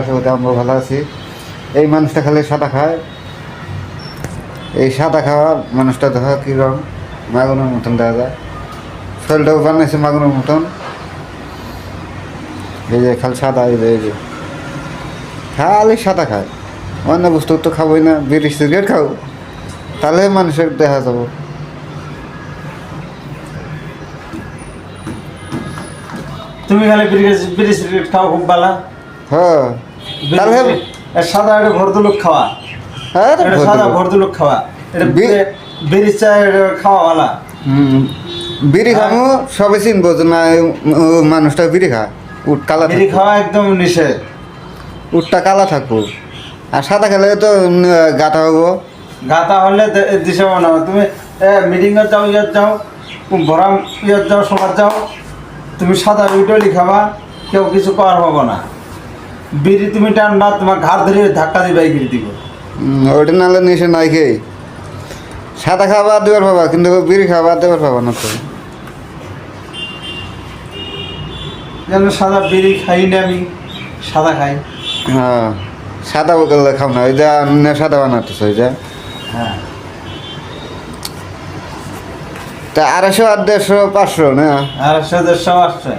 আশা করি আমরা ভালো আছি। এই মানুষটা খালি সাদা খায়, এই সাদা খাওয়া মানুষটা দেখা কীরকম মাগুনের মতন দেখা যায়, শরীরটাও বানাইছে মাগুনের মতন। এই যে খালি সাদা, এই যে খালি সাদা খায়, অন্য বস্তু তো খাবোই না। বিড়ি সিগারেট খাও তাহলে মানুষের দেখা যাবো। তুমি খালি বিড়ি সিগারেট খাও খুব ভালো। হ্যাঁ তাহলে সাদা এটা ভরদুলুক খাওয়া, হ্যাঁ এটা সাদা ভরদুলুক খাওয়া, এটা বিড়ি চা খাওয়া ভালো। বিড়ি খামো সবে চিনবো যে না মানুষটা বিড়ি খায়। উঠ কালা বিড়ি খাওয়া একদম নিষেধ, উঠটা কালা থাকবো। আর সাদা খেলে তো গাঁথা হবো। গাতা হলে দিশে না। তুমি মিটিংয়ে যাও, ইয়াত যাও, ভরা ইয়াত যাও, সবার যাও, তুমি সাদা উইটলি খাবা, কেউ কিছু করার হবো না। বিড়ি তুমি টানবা, তোমার ঘাড় ধরে ধাক্কা দিবে গিয়ে দিব। ওইটা নাহলে নিশে নাই খেয়ে সাদা খাওয়া বাদ দেবার পাবা, কিন্তু বিড়ি খাওয়া বাদ দেবার পাবা না তো। যেন সাদা বিড়ি খাই না, আমি সাদা খাই। হ্যাঁ সাদা বদলে খাও না, ওই যা সাদা বানাতেছে ওই যা। হ্যাঁ তা 250 আর 150 500 না। আর 100 150 আসছে।